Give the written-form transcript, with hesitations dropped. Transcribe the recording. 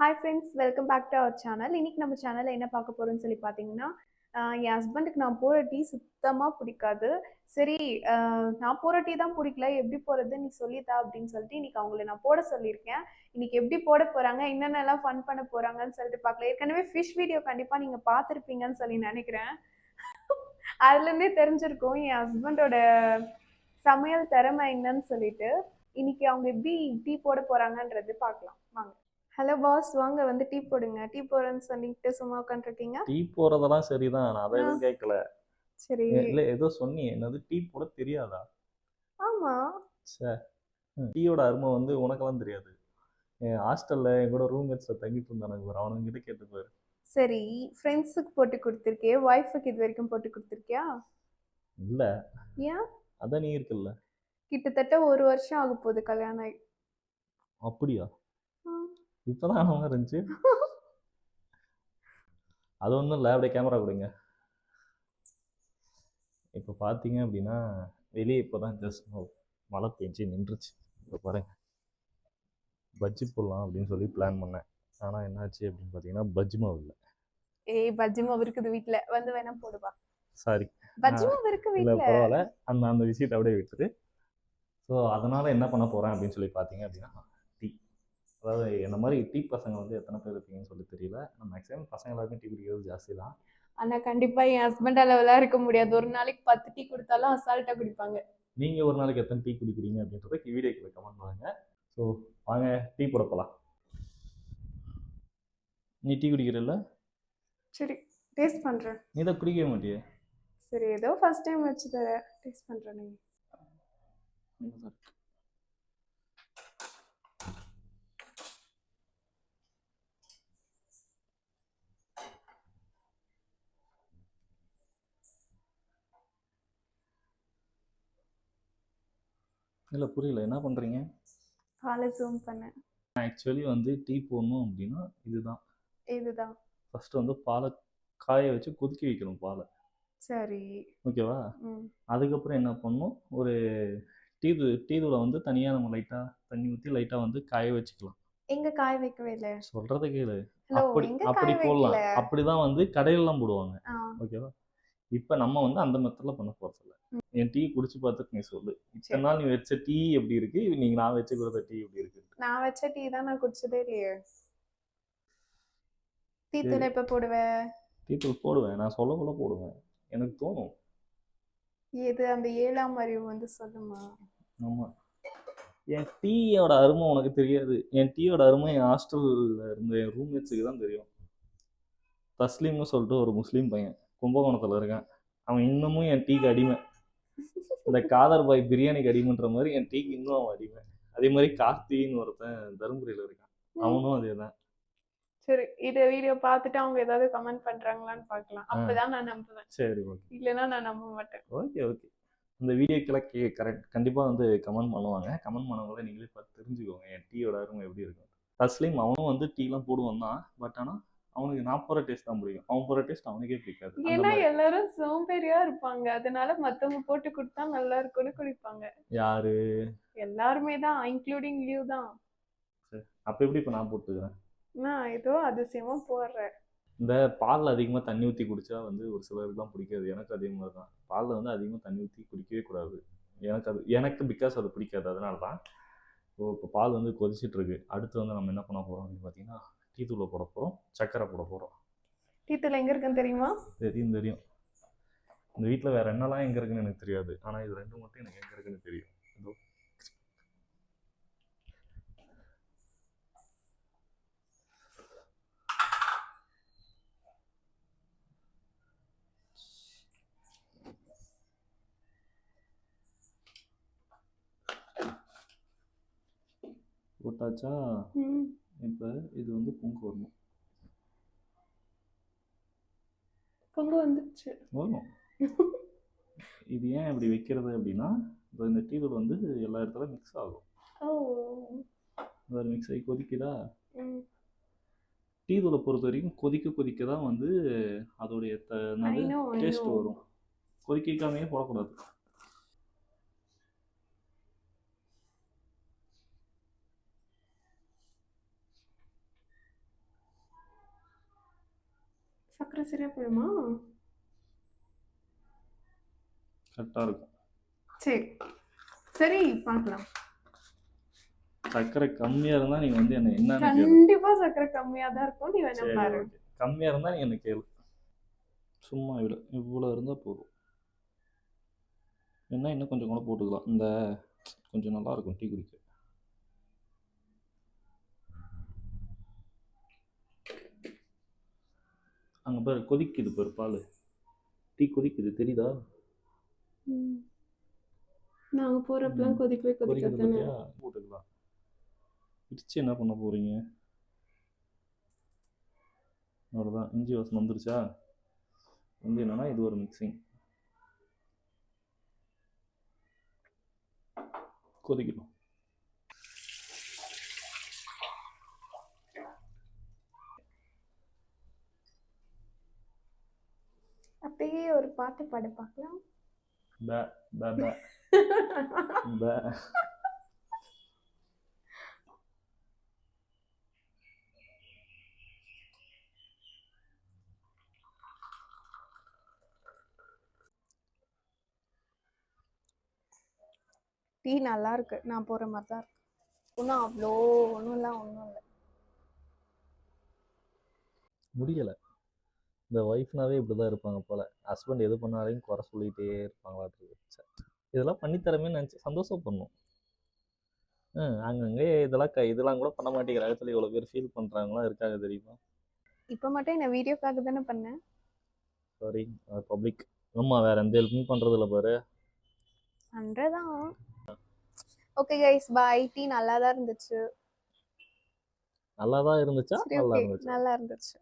Hi friends, welcome back to our channel. இன்னைக்கு நம்ம சேனலில் என்ன பார்க்க போகிறோம்னு சொல்லி பார்த்தீங்கன்னா, என் ஹஸ்பண்டுக்கு நான் போகிற டீ சுத்தமாக பிடிக்காது. சரி, நான் போகிற டீ தான் பிடிக்கல, எப்படி போகிறது நீ சொல்லித்தா அப்படின்னு சொல்லிட்டு இன்னைக்கு அவங்கள நான் போட சொல்லியிருக்கேன். இன்னைக்கு எப்படி போட போகிறாங்க, என்னென்னலாம் ஃபன் பண்ண போகிறாங்கன்னு சொல்லிட்டு பார்க்கலாம். ஏற்கனவே ஃபிஷ் வீடியோ கண்டிப்பாக நீங்கள் பார்த்துருப்பீங்கன்னு சொல்லி நினைக்கிறேன். அதுலேருந்தே தெரிஞ்சிருக்கும் என் ஹஸ்பண்டோட சமையல் திறமை என்னன்னு சொல்லிட்டு. இன்னைக்கு அவங்க எப்படி டீ போட போகிறாங்கன்றது பார்க்கலாம் வாங்க. ஹலோ பாஸ், வாங்க வந்து டீ போடுங்க. டீ போடுறேன்னு சொல்லிட்டு சும்மா உட்காந்துருக்கீங்க. டீ போடுறதெல்லாம் சரிதான், நான் அதை எதுவும் கேட்கல. சரி. இல்லை ஏதோ சொன்னீங்க, என்னது டீ போட தெரியாதா? ஆமா. சார், டீயோட அருமை வந்து உனக்கெல்லாம் தெரியாது. என் ஹாஸ்டலில் என் கூட ரூம்மேட்ஸில் தங்கிட்டு இருந்தானுங்க பாரு, அவனுங்கிட்ட கேட்டுப்பாரு. சரி, ஃப்ரெண்ட்ஸுக்கு போட்டு கொடுத்துருக்கே, ஒய்ஃபுக்கு இது வரைக்கும் போட்டு கொடுத்துருக்கியா? இல்லை, ஏன்? அதான் நீ இருக்குல்ல. கிட்டத்தட்ட 1 வருஷம் ஆக போகுது கல்யாணம் ஆகி. அப்படியா? இப்போதான் அந்த மாதிரி இருந்துச்சு. அது ஒன்றும் இல்லை, அப்படியே கேமரா கொடுங்க. இப்போ பார்த்தீங்க அப்படின்னா வெளியே இப்போ தான் ஜஸ்ட் மழை பெஞ்சு நின்றுச்சு. இப்போ பாருங்க, பஜ்ஜி போடலாம் அப்படின்னு சொல்லி பிளான் பண்ணேன். ஆனால் என்னாச்சு அப்படின்னு பார்த்தீங்கன்னா பஜ்ஜி மாவு இல்லை. ஏய், பஜ்ஜி மாவு இருக்குது வீட்ல, வந்து வேணா போடுவா. சாரி, பஜ்ஜி மாவு இருக்கு இல்லை வீட்ல. பரவாயில்ல, அந்த அந்த விஷயத்தை அப்படியே விட்டுரு. ஸோ அதனால் என்ன பண்ண போகிறேன் அப்படின்னு சொல்லி பார்த்தீங்க அப்படின்னா டீ. அதாவது என்ன மாதிரி டீ பசங்க வந்து எத்தனை பேர் இருப்பீங்கன்னு சொல்லி தெரியல. நான் மேக்ஸிமம் பசங்க எல்லாருமே டீ குடிக்கிறது ஜாஸ்தி தான். ஆனா கண்டிப்பா என் ஹஸ்பண்ட் அளவுலாம் இருக்க முடியாது. ஒரு நாளைக்கு 10 டீ கொடுத்தாலும் அசால்ட்டா குடிப்பாங்க. நீங்கள் ஒரு நாளைக்கு எத்தனை டீ குடிக்கிறீங்க அப்படின்றத வீடியோக்குள்ள கமெண்ட் பண்ணுங்க. ஸோ வாங்க டீ போட போகலாம். நீ டீ குடிக்கிறல்ல? சரி, டேஸ்ட் பண்றேன். நீ தான் குடிக்கவே மாட்டியே. சரி, ஏதோ ஃபர்ஸ்ட் டைம் வச்சு தர டேஸ்ட் பண்றேன். நீ இல்லை புரியல, என்ன பண்ணுறீங்க? பாலை ஜூம் பண்ணேன். ஆக்சுவலி வந்து டீ போடணும் அப்படின்னா இதுதான். ஃபஸ்ட்டு வந்து பாலை காய வச்சு கொதிக்க வைக்கணும் பாலை. சரி. ஓகேவா? அதுக்கப்புறம் என்ன பண்ணணும், ஒரு டீ தூளை வந்து தனியாக நம்ம லைட்டாக தண்ணி ஊற்றி லைட்டாக வந்து காய வச்சுக்கலாம். எங்க காய வைக்கவே இல்லை. சொல்கிறத கேளு. ஹலோ, அப்படி எங்க அப்படி காய போடலாம். வைக்கல. அப்படிதான் வந்து கடையிலலாம் போடுவாங்க. ஆ. ஓகேவா? இப்போ நம்ம வந்து அந்த மெத்தடில் பண்ண போகிறதில்ல. என் டீ குடிச்சு பார்த்துட்டு நீ சொல்லு, இத்தனை நாள் நீ வச்ச டீ எப்படி இருக்கு, நீங்கள் நான் வச்சு கொடுத்த டீ எப்படி இருக்கு? நான் வச்ச டீ தான் நான் குடிச்சதே இல்லையே. டீ தூள் எப்போ போடுவேன்? டீ தூள் போடுவேன், நான் சொல்ல போடுவேன், எனக்கு தோணும். இது அந்த 7ஆம் அறிவு வந்து சொல்லுமா? ஆமாம், என் டீயோட அருமை உனக்கு தெரியாது. என் டீயோட அருமை என் ஹாஸ்டலில் இருந்த என் ரூம்மேட்ஸுக்கு தான் தெரியும். தஸ்லீம்னு சொல்லிட்டு ஒரு முஸ்லீம் பையன் கும்பகோணத்தில் இருக்கான். அவன் இன்னமும் என் டீக்கு அடிமை. இந்த காதர் பாய் பிரியாணிக்கு அடிமைன்ற மாதிரி என் டீக்கு இன்னும் அவன் அடிமை. அதே மாதிரி கார்த்தின்னு ஒருத்தன் தருமபுரியில் இருக்கான், அவனும் அதே தான். சரி, இதை வீடியோ பார்த்துட்டு அவங்க ஏதாவது கமெண்ட் பண்றாங்களான்னு பார்க்கலாம். அப்பதான் நான் நம்புவேன். சரி, ஓகே. இல்லைன்னா நான் நம்ப மாட்டேன். ஓகே ஓகே, இந்த வீடியோக்கெல்லாம் கரெக்ட் கண்டிப்பாக வந்து கமெண்ட் பண்ணுவாங்க. கமெண்ட் பண்ணவங்கள நீங்களே பார்த்து தெரிஞ்சுக்கோங்க என் டீயோட அருமை எப்படி இருக்கும். தஸ்லீம் அவனும் வந்து டீலாம் போடுவான் தான், பட் ஆனால் அவனுக்கு நான் போகிற டேஸ்ட் தான் பிடிக்கும். அவன் போகிற டேஸ்ட் அவனுக்கே பிடிக்காது. ஏன்னா எல்லாரும் சோம்பேறியா இருப்பாங்க, அதனால மத்தவங்க போட்டு கொடுத்தா நல்லா இருக்கும்னு குடிப்பாங்க. யாரு? எல்லாருமே தான், இன்க்ளூடிங் யூ தான். சரி, அப்போ எப்படி இப்போ நான் போட்டுக்கிறேன்? நான் ஏதோ அதிசயமா போடுறேன். இந்த பாலில் அதிகமாக தண்ணி ஊற்றி குடித்தா வந்து ஒரு சிலருக்கு தான் பிடிக்காது. எனக்கு அதே மாதிரி தான். பாலில் வந்து அதிகமாக தண்ணி ஊற்றி குடிக்கவே கூடாது. எனக்கு பிகாஸ் அது பிடிக்காது, அதனால தான். இப்போ பால் வந்து கொதிச்சிட்ருக்கு. அடுத்து வந்து நம்ம என்ன பண்ண போகிறோம் அப்படின்னு பார்த்தீங்கன்னா டீ தூளை போட போகிறோம், சர்க்கரை போட போகிறோம். டீ தூள் எங்கே இருக்குன்னு தெரியுமா? தெரியும். இந்த வீட்டில் வேறு என்னெல்லாம் எங்கே இருக்குன்னு எனக்கு தெரியாது, ஆனால் இது ரெண்டு மட்டும் எனக்கு எங்கே இருக்குன்னு தெரியும். இதோ போட்டாச்சா? இப்போ இது வந்து பொங்கு வரணும். பொங்கு வந்துச்சு. வரும். இது ஏன் இப்படி வைக்கிறது அப்படின்னா, இப்போ இந்த டீ தூள் வந்து எல்லா இடத்துல மிக்ஸ் ஆகும். வேறு மிக்ஸ் ஆகி கொதிக்குதா? டீ தூளை பொறுத்த வரைக்கும் கொதிக்க தான் வந்து அதோடைய டேஸ்ட் வரும். கொதிக்காமையே போடக்கூடாது. சக்கரை சரியா போயிடுமா? கரெக்டாக இருக்கும். சரி சரி பார்க்கலாம். சர்க்கரை கம்மியாக இருந்தால் நீங்கள் வந்து என்ன என்னன்னு கேளு. கண்டிப்பா சக்கரை கம்மியா தான் இருக்கும். நீ வேணா சரி பாரு. ஓகே, கம்மியாக இருந்தால் நீ என்ன கேளு. சும்மா இவ்வளோ இருந்தால் போதும். என்ன இன்னும் கொஞ்சம் கூட போட்டுக்கலாம். இந்த கொஞ்சம் நல்லா இருக்கும் டீ குடிக்க. அங்கே பாரு கொதிக்குது பாரு பால். டீ கொதிக்குது தெரியுதா? நாங்க போறப்பெல்லாம் கொதிக்கவே கொதிக்குது கொதிக்காதானே. பார்த்தியா? போட்டுக்கலாம். இடிச்சு என்ன பண்ண போறீங்க? அவ்வளோதான், இஞ்சி வாசனை வந்துருச்சா? வந்து என்னன்னா இது ஒரு மிக்சிங். கொதிக்கணும். அப்படியே ஒரு பாட்டு பாட பார்க்கலாம். பே பே பே பே. டீ நல்லா இருக்கு. நான் போற மாதிரி தான் இருக்கு. ஒன்றும் அவ்வளோ ஒன்றும் இல்லை. முடியலை. இந்த ஒய்ஃப்னாவே இப்படி தான் இருப்பாங்க போல். ஹஸ்பண்ட் எது பண்ணாலையும் குறை சொல்லிகிட்டே இருப்பாங்களாட்டு. இதெல்லாம் பண்ணித்தரமே நினச்சி சந்தோஷப்படணும். அங்கங்கே இதெல்லாம் கூட பண்ண மாட்டேங்கிறாங்க சொல்லி இவ்வளோ பேர் ஃபீல் பண்ணுறாங்களாம் இருக்காங்க தெரியுமா? இப்போ மட்டும் என்ன வீடியோக்காக தானே பண்ணேன். Sorry, public. ஆமாம், வேறு எந்த ஹெல்ப்பும் பண்ணுறதில்ல பாரு. பண்ணுறதான். ஓகே கைஸ், பாய். டீ நல்லா தான் இருந்துச்சு. நல்லா தான் இருந்துச்சா? சரி, நல்லா ஓகே, இருந்துச்சா? நல்லா இருந்துச்சு.